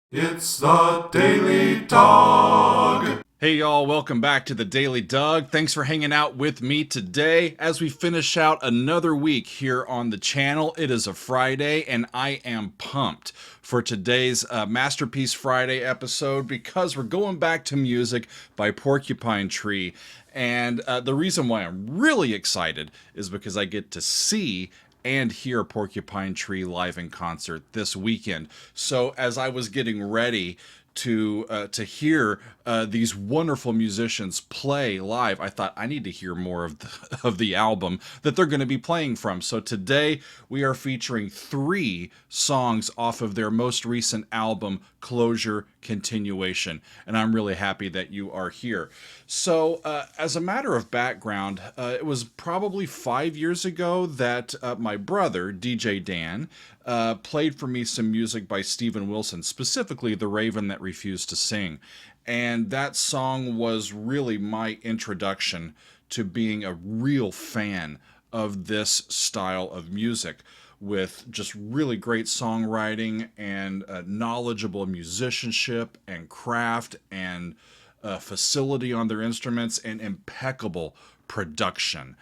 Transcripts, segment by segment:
It's the Daily Dog. Hey y'all, welcome back to the Daily Doug. Thanks for hanging out with me today as we finish out another week here on the channel. It is a Friday and I am pumped for today's Masterpiece Friday episode because we're going back to music by Porcupine Tree. And the reason why I'm really excited is because I get to see and hear Porcupine Tree live in concert this weekend. So as I was getting ready to hear these wonderful musicians play live, I thought I need to hear more of the album that they're going to be playing from. So today we are featuring 3 songs off of their most recent album, Closure Continuation, and I'm really happy that you are here. So as a matter of background, it was probably 5 years ago that my brother, DJ Dan, played for me some music by Steven Wilson, specifically The Raven That Refused to Sing. And that song was really my introduction to being a real fan of this style of music, with just really great songwriting and knowledgeable musicianship and craft and facility on their instruments and impeccable production.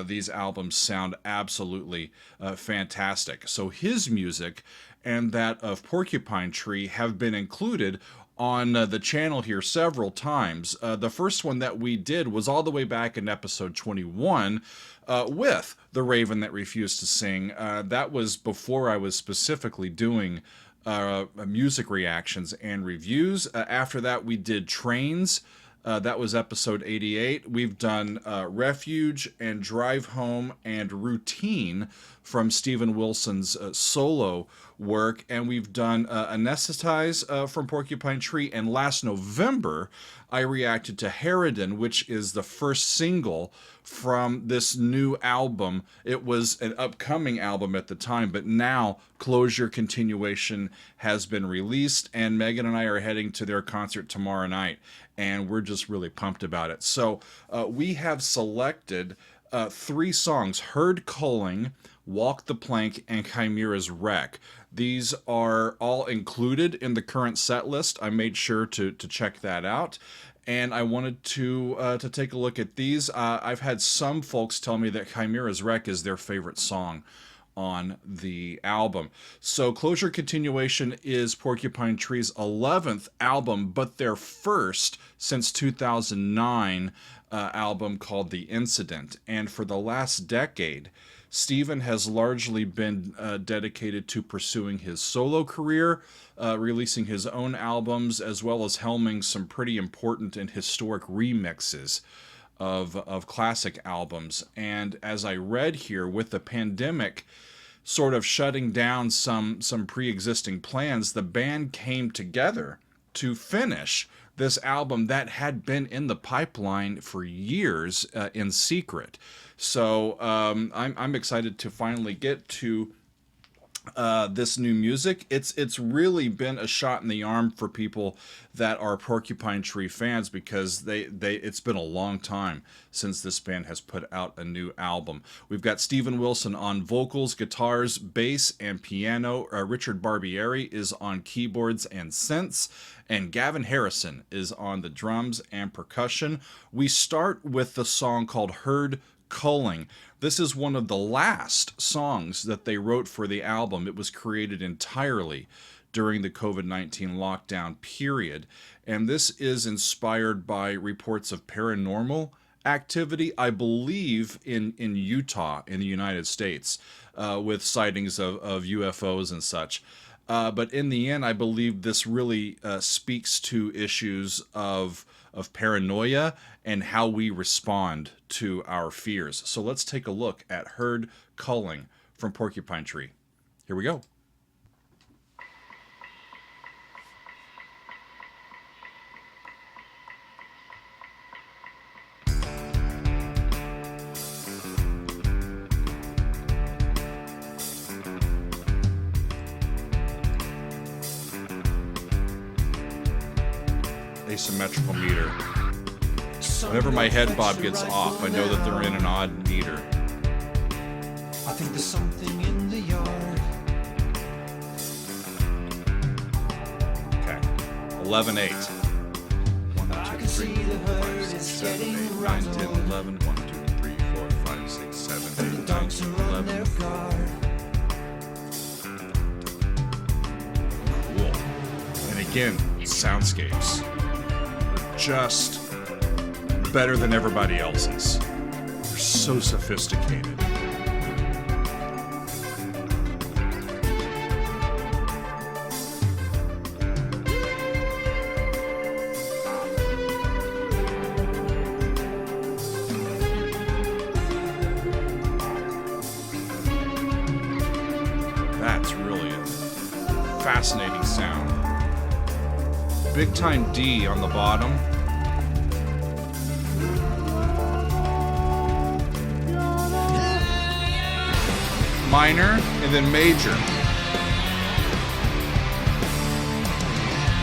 These albums sound absolutely fantastic. So his music and that of Porcupine Tree have been included on the channel here several times. The first one that we did was all the way back in episode 21 with The Raven That Refused to Sing. That was before I was specifically doing music reactions and reviews. After that, we did Trains. That was episode 88. We've done Refuge and Drive Home and Routine from Steven Wilson's solo work. And we've done Anesthetize from Porcupine Tree. And last November, I reacted to Harridan, which is the first single from this new album. It was an upcoming album at the time, but now Closure Continuation has been released, and Megan and I are heading to their concert tomorrow night, and we're just really pumped about it. So we have selected 3 songs: Herd Culling, Walk the Plank, and Chimera's Wreck. These are all included in the current set list. I made sure to check that out, and I wanted to take a look at these. I've had some folks tell me that Chimera's Wreck is their favorite song on the album. So Closure Continuation is Porcupine Tree's 11th album, but their first since 2009 album called The Incident. And for the last decade, Steven has largely been dedicated to pursuing his solo career, releasing his own albums, as well as helming some pretty important and historic remixes of classic albums. And as I read here, with the pandemic sort of shutting down some pre-existing plans, the band came together to finish this album that had been in the pipeline for years in secret. So I'm excited to finally get to this new music. It's really been a shot in the arm for people that are Porcupine Tree fans, because it's been a long time since this band has put out a new album. We've got Steven Wilson on vocals, guitars, bass, and piano. Richard Barbieri is on keyboards and synths, and Gavin Harrison is on the drums and percussion. We start with the song called Herd Culling. This is one of the last songs that they wrote for the album. It was created entirely during the COVID-19 lockdown period, and this is inspired by reports of paranormal activity, I believe in Utah in the United States, with sightings of UFOs and such. But in the end, I believe this really speaks to issues of paranoia and how we respond to our fears. So let's take a look at Herd Culling from Porcupine Tree. Here we go. Asymmetrical meter. Whenever my head bob gets off, I know that they're in an odd meter. I think there's something in the yard. 11-8. 1, 2, 3, 4, 5, 6, 7, 8, 9, 10, 11. 1, 2, 3, 4, 5, 6, 7, 8, 9, 10, 11. Cool. And again, soundscapes are just better than everybody else's. They're so sophisticated. That's really a fascinating sound. Big time D on the bottom. Minor and then major.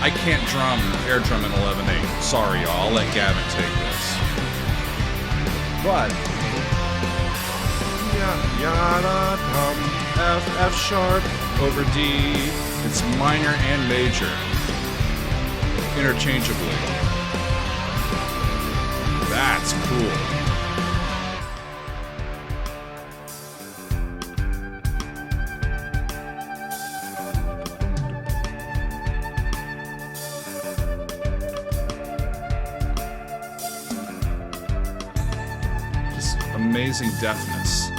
I can't air drum in 11-8. Sorry, y'all. I'll let Gavin take this. But F sharp over D. It's minor and major interchangeably. That's cool. Just amazing deftness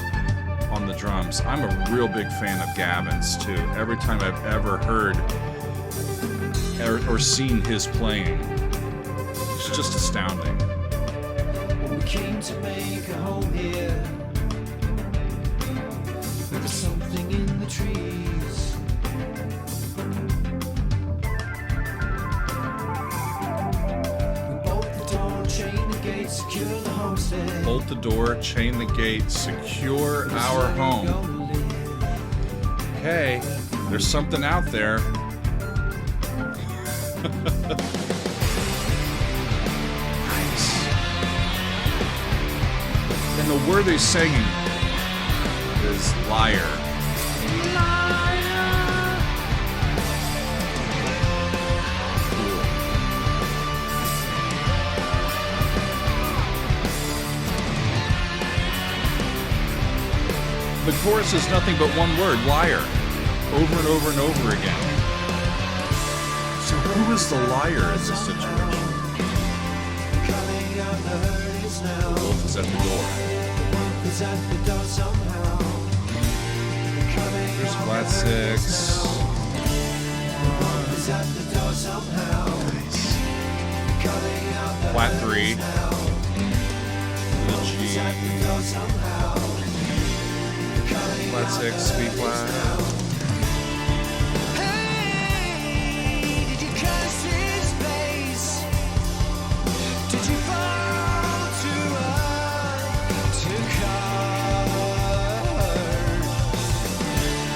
on the drums. I'm a real big fan of Gavin's too. Every time I've ever heard or seen his playing, it's just astounding. We came to make a home here. There's something in the trees. We bolt the door, chain the gate, secure the homestead. Bolt the door, chain the gate, secure our home. Okay, there's something out there. Nice. And the word he's singing is liar. Cool. The chorus is nothing but one word, liar, over and over and over again. So who is the liar in this situation? The wolf is at the door. There's flat 6. Nice. Flat 3. The G. Flat 6, B flat.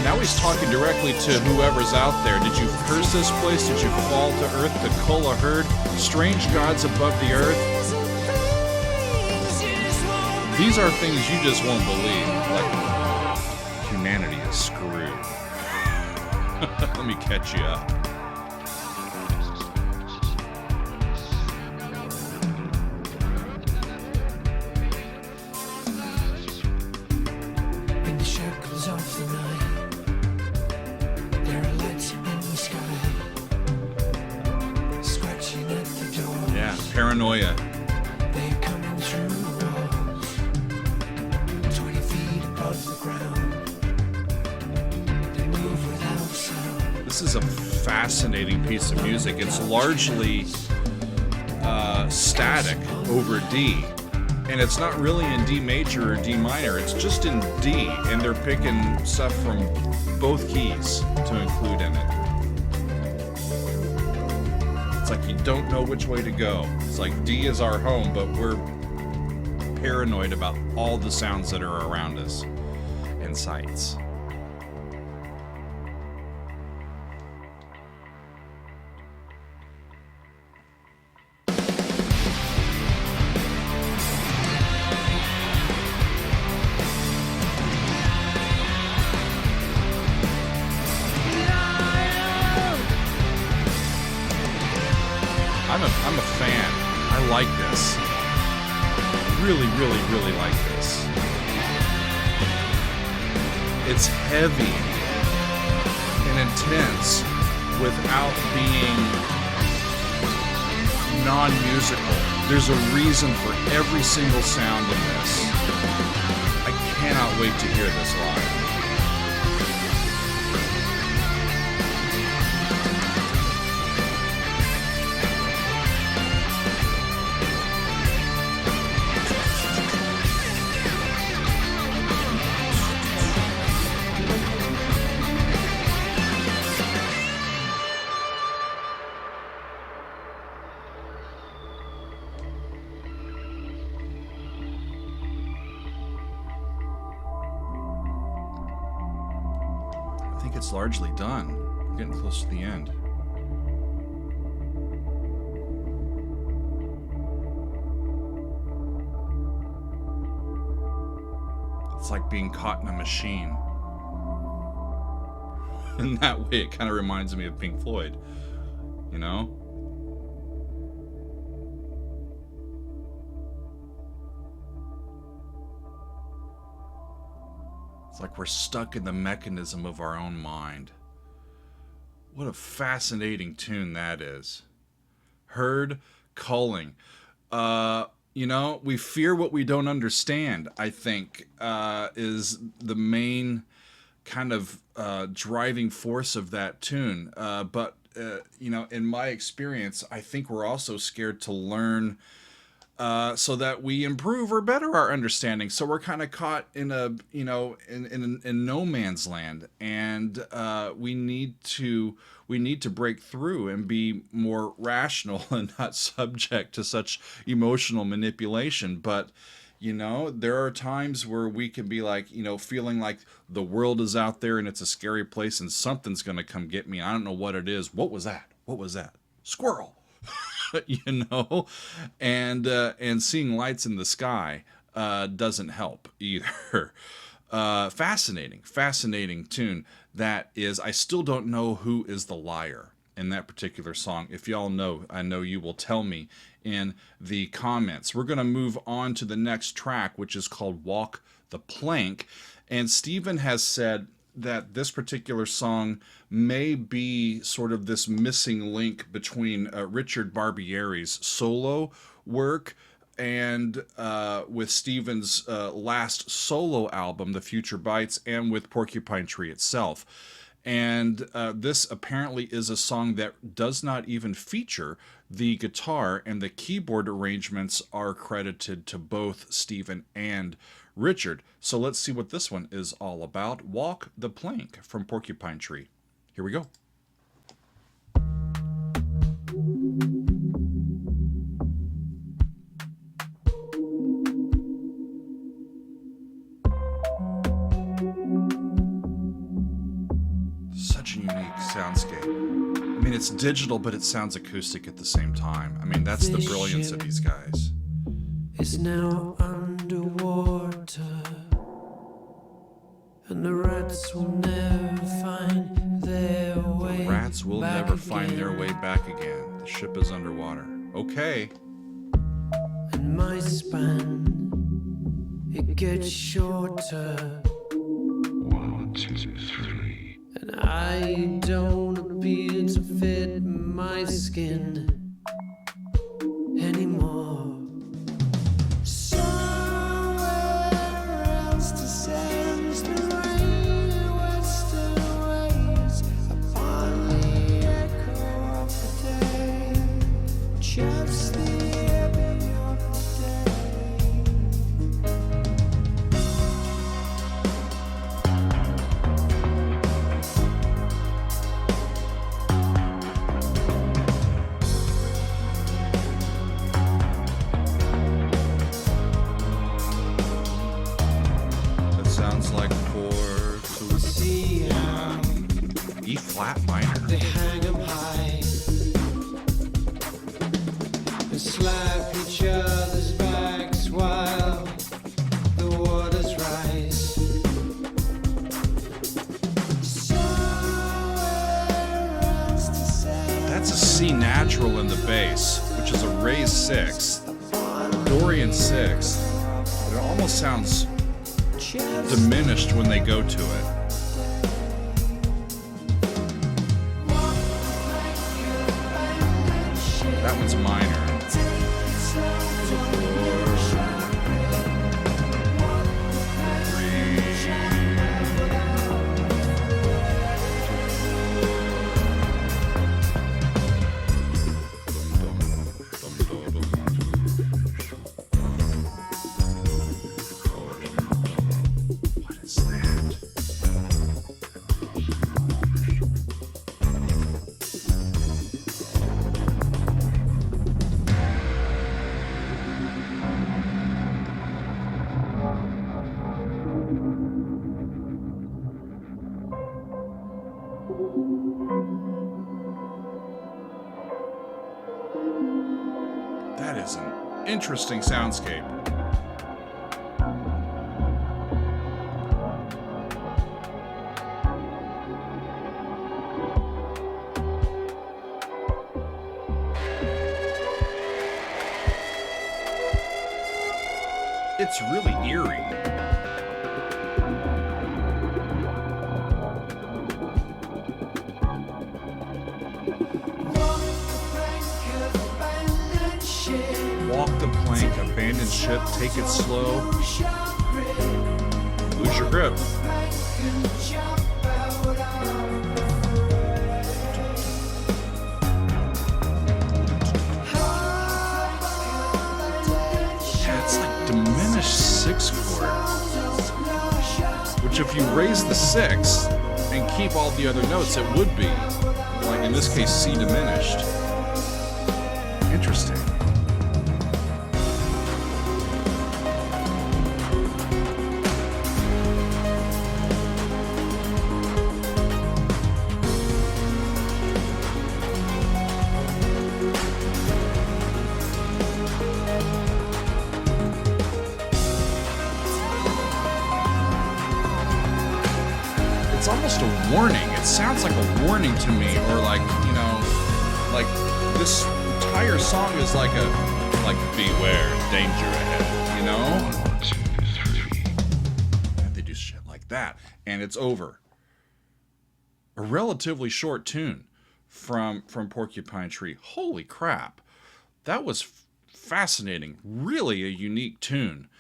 Now he's talking directly to whoever's out there. Did you curse this place? Did you fall to earth to cull a herd? Strange gods above the earth? These are things you just won't believe. Like, humanity is screwed. Let me catch you up. In the shackles of the night, there are lights in the sky, scratching at the door. Yeah, paranoia. They're coming through the walls, 20 feet above the ground. They move without sound. This is a fascinating piece of music. It's largely static over D. And it's not really in D major or D minor. It's just in D. And they're picking stuff from both keys to include in it. It's like you don't know which way to go. It's like D is our home, but we're paranoid about all the sounds that are around us and sights. I'm a fan. I like this. Really, really, really like this. It's heavy and intense without being non-musical. There's a reason for every single sound in this. I cannot wait to hear this live. I think it's largely done. We're getting close to the end. It's like being caught in a machine. In that way, it kind of reminds me of Pink Floyd, you know? It's like we're stuck in the mechanism of our own mind. What a fascinating tune that is. Herd Culling. You know, we fear what we don't understand, I think, is the main kind of driving force of that tune. But, you know, in my experience, I think we're also scared to learn so that we improve or better our understanding. So we're kind of caught in a, you know, in no man's land, and we need to break through and be more rational and not subject to such emotional manipulation. But you know, there are times where we can be like, you know, feeling like the world is out there and it's a scary place and something's going to come get me. I don't know what it is. What was that? What was that? Squirrel. You know, and seeing lights in the sky doesn't help either. Fascinating tune. That is, I still don't know who is the liar in that particular song. If y'all know, I know you will tell me in the comments. We're going to move on to the next track, which is called Walk the Plank. And Stephen has said that this particular song may be sort of this missing link between Richard Barbieri's solo work and with Stephen's last solo album, The Future Bites, and with Porcupine Tree itself. And this apparently is a song that does not even feature the guitar, and the keyboard arrangements are credited to both Stephen and Richard. So let's see what this one is all about. Walk the Plank from Porcupine Tree. Here we go. Such a unique soundscape. I mean, it's digital, but it sounds acoustic at the same time. I mean, that's the brilliance of these guys. Is now underwater, and the rats will never find their way. Rats will never find their way back again. The ship is underwater. Okay. And my span, it gets shorter. 1, 2, 3. And I don't appear to fit my skin anymore. Somewhere else descends the rain, western waves upon the echo of the day. Just the ebbing of the day. That sounds like chord See how E flat minor. they hang 'em high and slap each other's backs while the waters rise. Somewhere else to say That's a C natural in the bass, which is a raised 6, Dorian 6. But it almost sounds diminished when they go to it. That one's minor. That is an interesting soundscape. It's really eerie. Walk the plank, abandon ship, take it slow, lose your grip. Yeah, it's like diminished 6 chord, which if you raise the 6 and keep all the other notes, it would be, like in this case, C diminished. Interesting. It's almost a warning. It sounds like a warning to me, or like, you know, like this entire song is like beware, danger ahead, you know? 1, 2, 3. And they do shit like that, and it's over. A relatively short tune from Porcupine Tree. Holy crap. That was fascinating. Really a unique tune.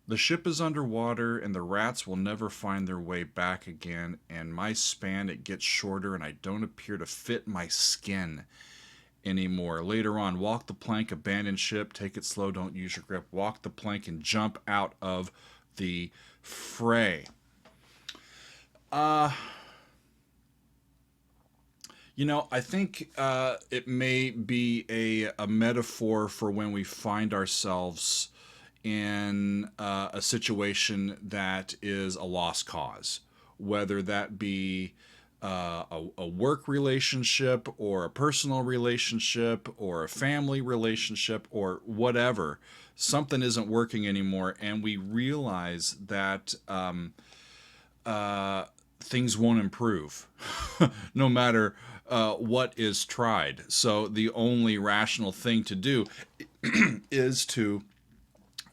The ship is underwater, and the rats will never find their way back again, and my span, it gets shorter, and I don't appear to fit my skin anymore. Later on, walk the plank, abandon ship, take it slow, don't use your grip, walk the plank, and jump out of the fray. You know, I think it may be a metaphor for when we find ourselves in a situation that is a lost cause, whether that be a work relationship or a personal relationship or a family relationship or whatever. Something isn't working anymore, and we realize that things won't improve no matter what is tried. So the only rational thing to do is to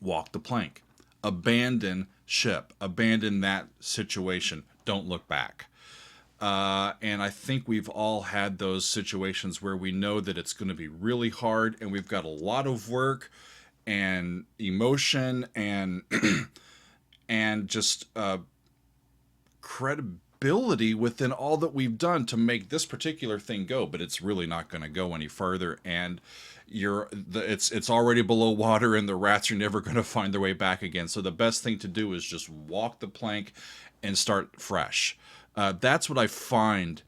walk the plank, abandon ship, abandon that situation, don't look back. And I think we've all had those situations where we know that it's going to be really hard, and we've got a lot of work and emotion and and just credibility within all that we've done to make this particular thing go, but it's really not going to go any further, and it's already below water, and the rats are never going to find their way back again. So the best thing to do is just walk the plank and start fresh. That's what I find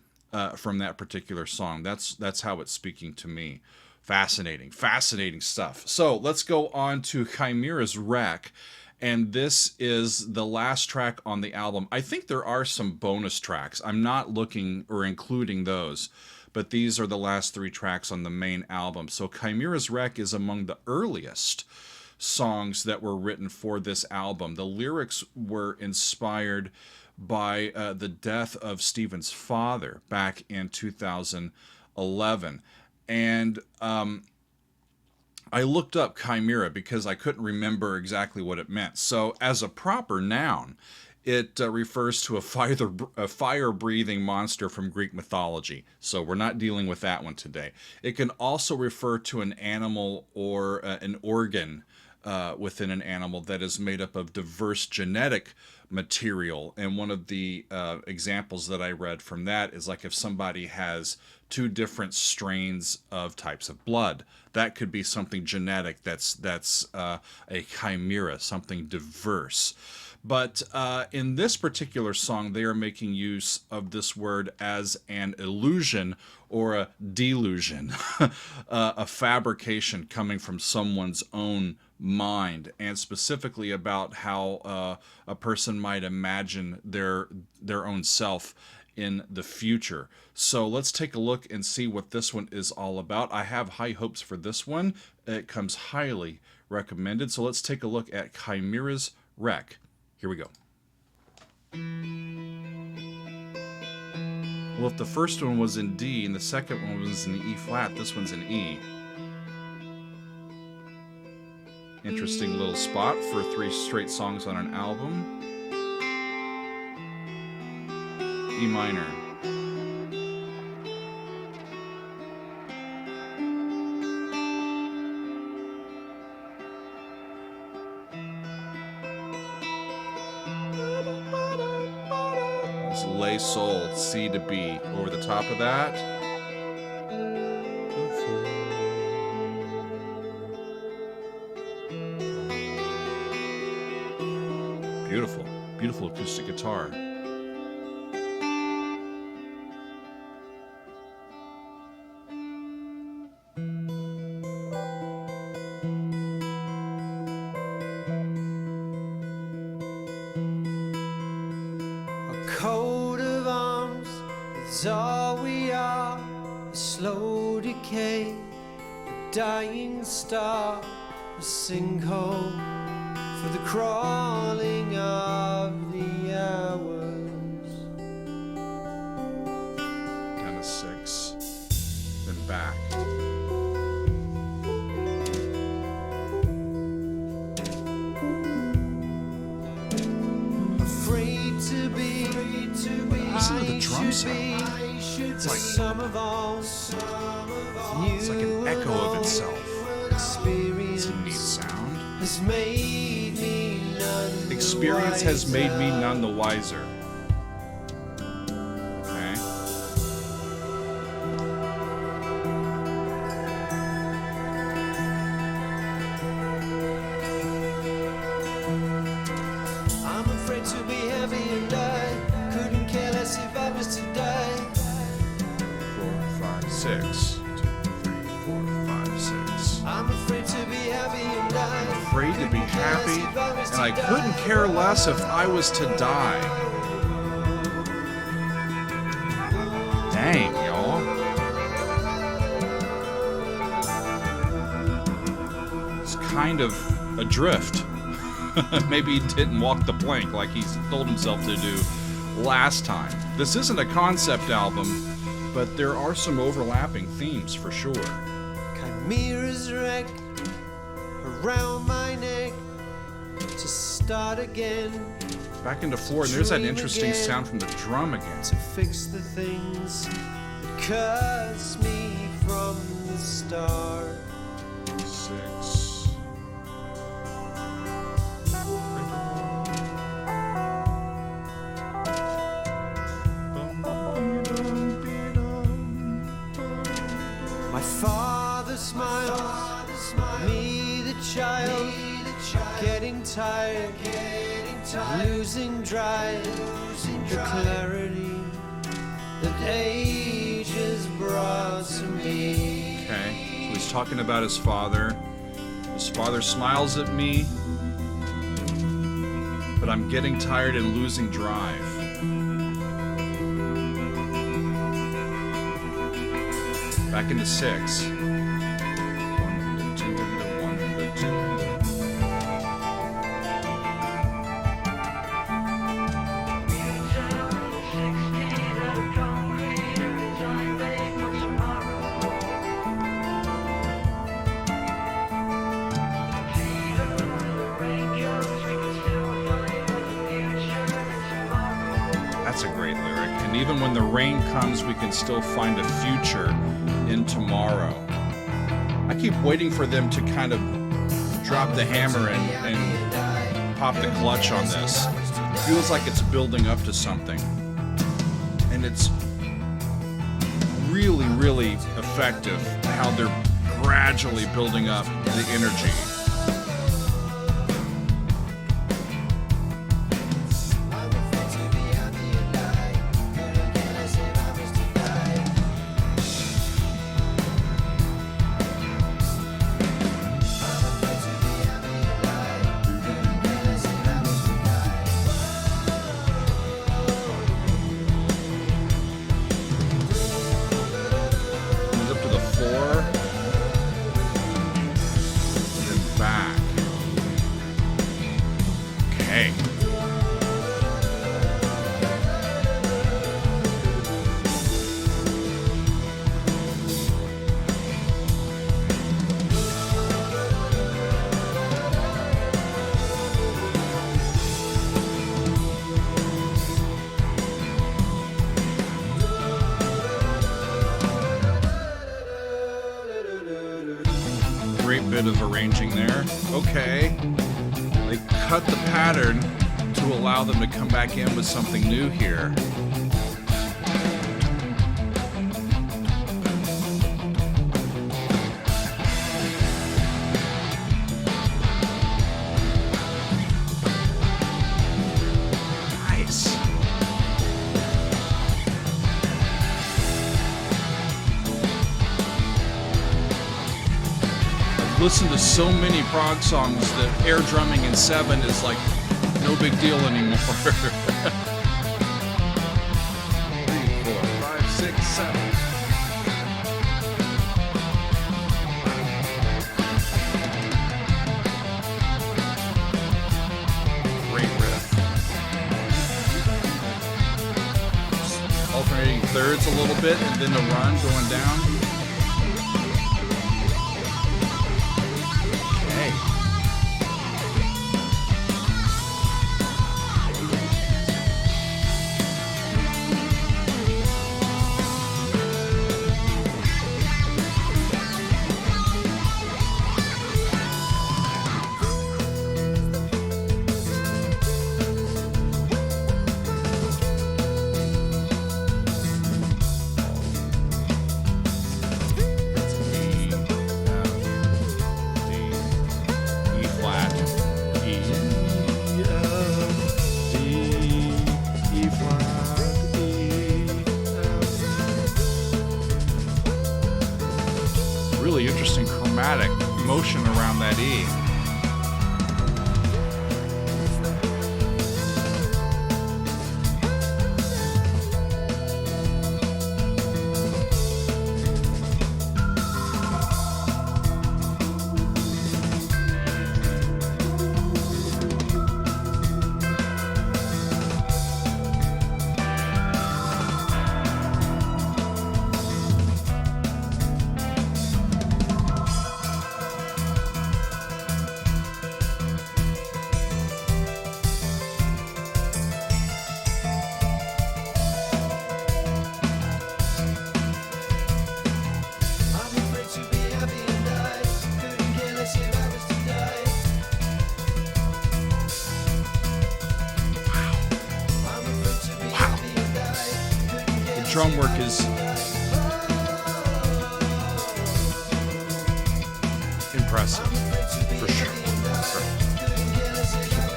from that particular song. That's how it's speaking to me. Fascinating stuff. So let's go on to Chimera's Wreck. And this is the last track on the album. I think there are some bonus tracks. I'm not looking or including those, but these are the last 3 tracks on the main album. So Chimera's Wreck is among the earliest songs that were written for this album. The lyrics were inspired by the death of Stephen's father back in 2011. And I looked up chimera because I couldn't remember exactly what it meant. So as a proper noun, it refers to a fire-breathing monster from Greek mythology. So we're not dealing with that one today. It can also refer to an animal or an organ within an animal that is made up of diverse genetic material. And one of the examples that I read from that is like if somebody has two different strains of types of blood, that could be something genetic that's a chimera, something diverse. But in this particular song, they are making use of this word as an illusion or a delusion, a fabrication coming from someone's own mind, and specifically about how a person might imagine their own self in the future. So let's take a look and see what this one is all about. I have high hopes for this one. It comes highly recommended. So let's take a look at Chimera's Wreck. Here we go. Well, if the first one was in D and the second one was in E flat, this one's in E. Interesting little spot for 3 straight songs on an album. E minor. It's lay sol, C to B. Over the top of that. Beautiful, beautiful acoustic guitar. Coat of arms, that's all we are. A slow decay, a dying star, a sinkhole for the crawling of the hours. Down to 6, then back. Afraid to be, Listen to the drum sound. It's like some of all, It's like an echo of itself. It's a neat sound. has made me none Experience has made me none the wiser. Okay. I'm afraid to be heavy and I couldn't care less if I was to die. 4, 5, 6. 2, 3, 4, 5, 6. I'm afraid to be happy and I Afraid to be happy, and I couldn't care less if I was to die. Dang, y'all. It's kind of adrift. Maybe he didn't walk the plank like he told himself to do last time. This isn't a concept album, but there are some overlapping themes for sure. Chimera's wreck around my neck to start again, Back into 4, and there's that interesting sound from the drum again. to fix the things that cuts me from the start. 6. My father smiles, me the child, getting tired, losing drive, the clarity that age has brought to me. Okay, so he's talking about his father. His father smiles at me, but I'm getting tired and losing drive. Back into 6. 1 into 2 into 1 into 2 into. when the rain comes, we can still find a future in tomorrow. I keep waiting for them to kind of drop the hammer and pop the clutch on this. It feels like it's building up to something. And it's really, really effective how they're gradually building up the energy. Great bit of arranging there. Okay. They cut the pattern to allow them to come back in with something new here. Nice. Listen to so many prog songs that air drumming in 7 is like no big deal anymore. 3, 4, 5, 6, 7. Great riff. Alternating thirds a little bit and then the run going down. Really interesting chromatic motion around that E. Drum work is impressive, for sure.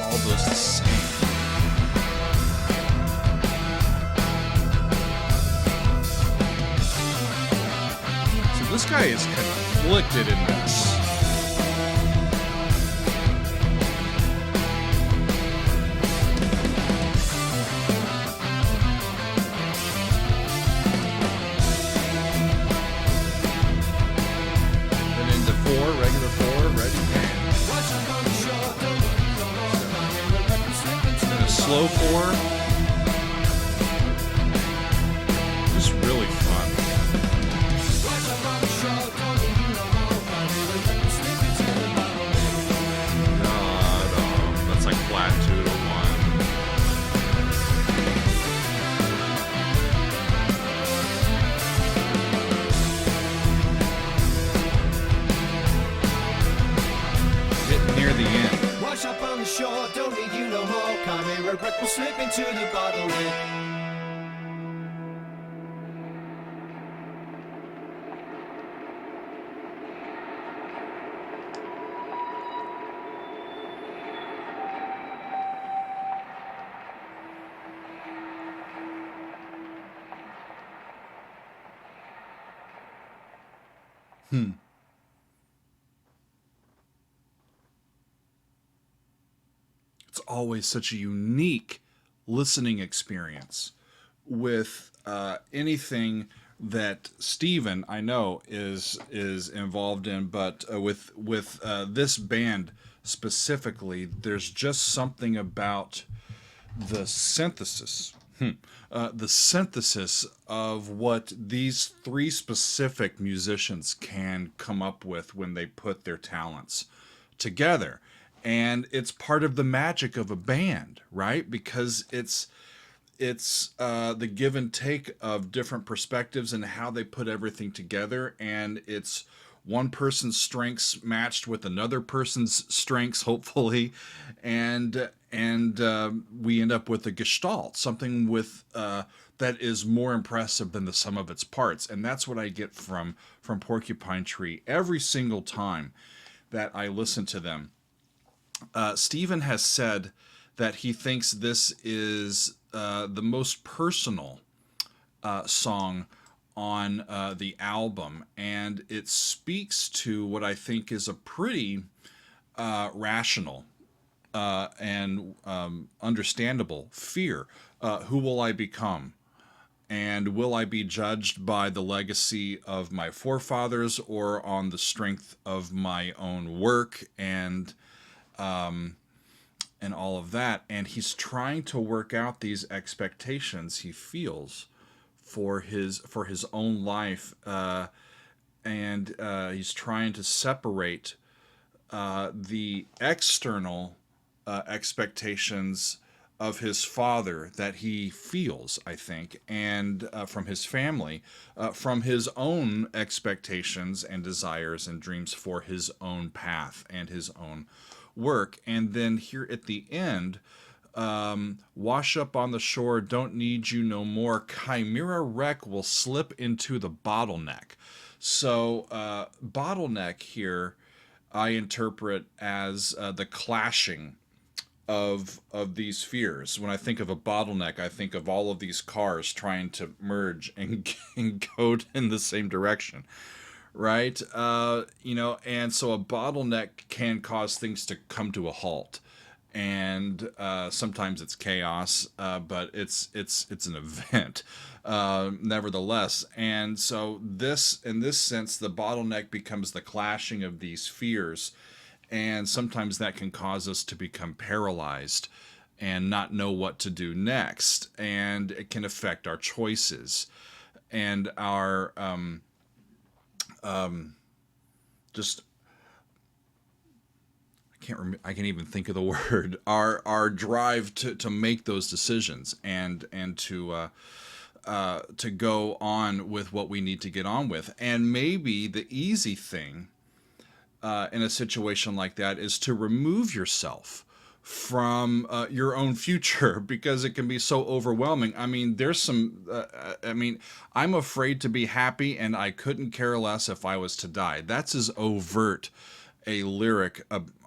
All those the same. So this guy is conflicted in this. Regular 4, ready, and a slow 4. Just really fun. That's like flat 2 to 1. the shore, don't need you no more. Chimera wreck will slip into the bottleneck. It's always such a unique listening experience with anything that Steven, I know, is involved in, but with this band specifically, there's just something about the synthesis. The synthesis of what these three specific musicians can come up with when they put their talents together. And it's part of the magic of a band, right? Because it's the give and take of different perspectives and how they put everything together, and it's one person's strengths matched with another person's strengths, hopefully, and we end up with a gestalt, something with that is more impressive than the sum of its parts. And that's what I get from Porcupine Tree every single time that I listen to them. Stephen has said that he thinks this is the most personal song on the album, and it speaks to what I think is a pretty rational and understandable fear. Who will I become? And will I be judged by the legacy of my forefathers or on the strength of my own work and all of that? And he's trying to work out these expectations he feels for his own life, and he's trying to separate the external expectations of his father that he feels, I think, and from his family, from his own expectations and desires and dreams for his own path and his own work. And then here at the end, wash up on the shore, don't need you no more. Chimera wreck will slip into the bottleneck. So bottleneck here I interpret as the clashing of these fears. When I think of a bottleneck, I think of all of these cars trying to merge and go in the same direction, right? And so a bottleneck can cause things to come to a halt, and sometimes it's chaos, but it's an event, nevertheless. And so in this sense, the bottleneck becomes the clashing of these fears. And sometimes that can cause us to become paralyzed and not know what to do next. And it can affect our choices and our just I can't even think of the word. Our drive to make those decisions and to go on with what we need to get on with. And maybe the easy thing in a situation like that is to remove yourself from your own future, because it can be so overwhelming. I mean, there's some, I'm afraid to be happy and I couldn't care less if I was to die. That's as overt a lyric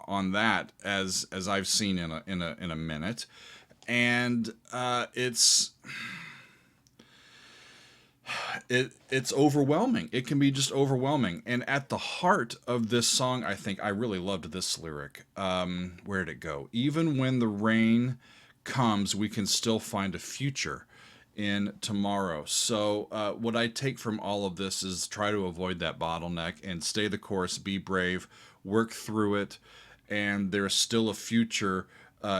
on that as I've seen in a minute. And it's overwhelming. It can be just overwhelming. And at the heart of this song, I think I really loved this lyric. Where'd it go? Even when the rain comes, we can still find a future in tomorrow. So what I take from all of this is try to avoid that bottleneck and stay the course, be brave, work through it, and there's still a future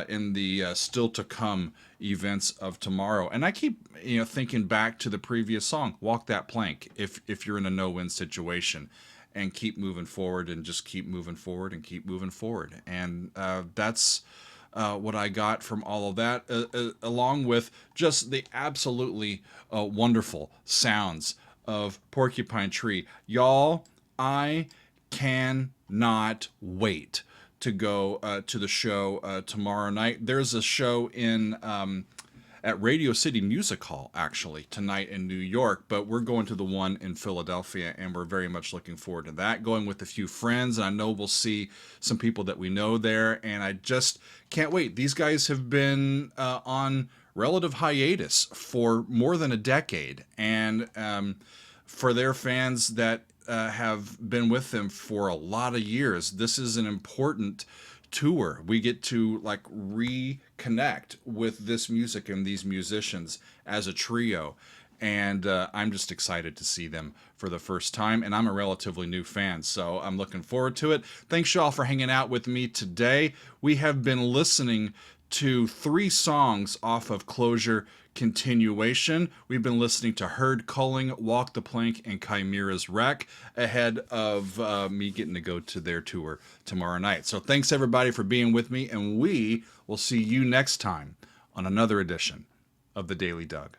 in the still to come events of tomorrow. And I keep thinking back to the previous song, Walk That Plank, if you're in a no-win situation, and keep moving forward and just keep moving forward and keep moving forward. And that's what I got from all of that, along with just the absolutely wonderful sounds of Porcupine Tree. Y'all, I cannot wait to go to the show tomorrow night. There's a show in at Radio City Music Hall, actually, tonight in New York, but we're going to the one in Philadelphia, and we're very much looking forward to that. Going with a few friends, and I know we'll see some people that we know there, and I just can't wait. These guys have been on relative hiatus for more than a decade, and for their fans that have been with them for a lot of years, this is an important tour. We get to like reconnect with this music and these musicians as a trio, and I'm just excited to see them for the first time, and I'm a relatively new fan, so I'm looking forward to it. Thanks y'all for hanging out with me today. We have been listening to 3 songs off of Closure Continuation. We've been listening to Herd Culling, Walk the Plank, and Chimera's Wreck ahead of me getting to go to their tour tomorrow night. So thanks everybody for being with me, and we will see you next time on another edition of The Daily Doug.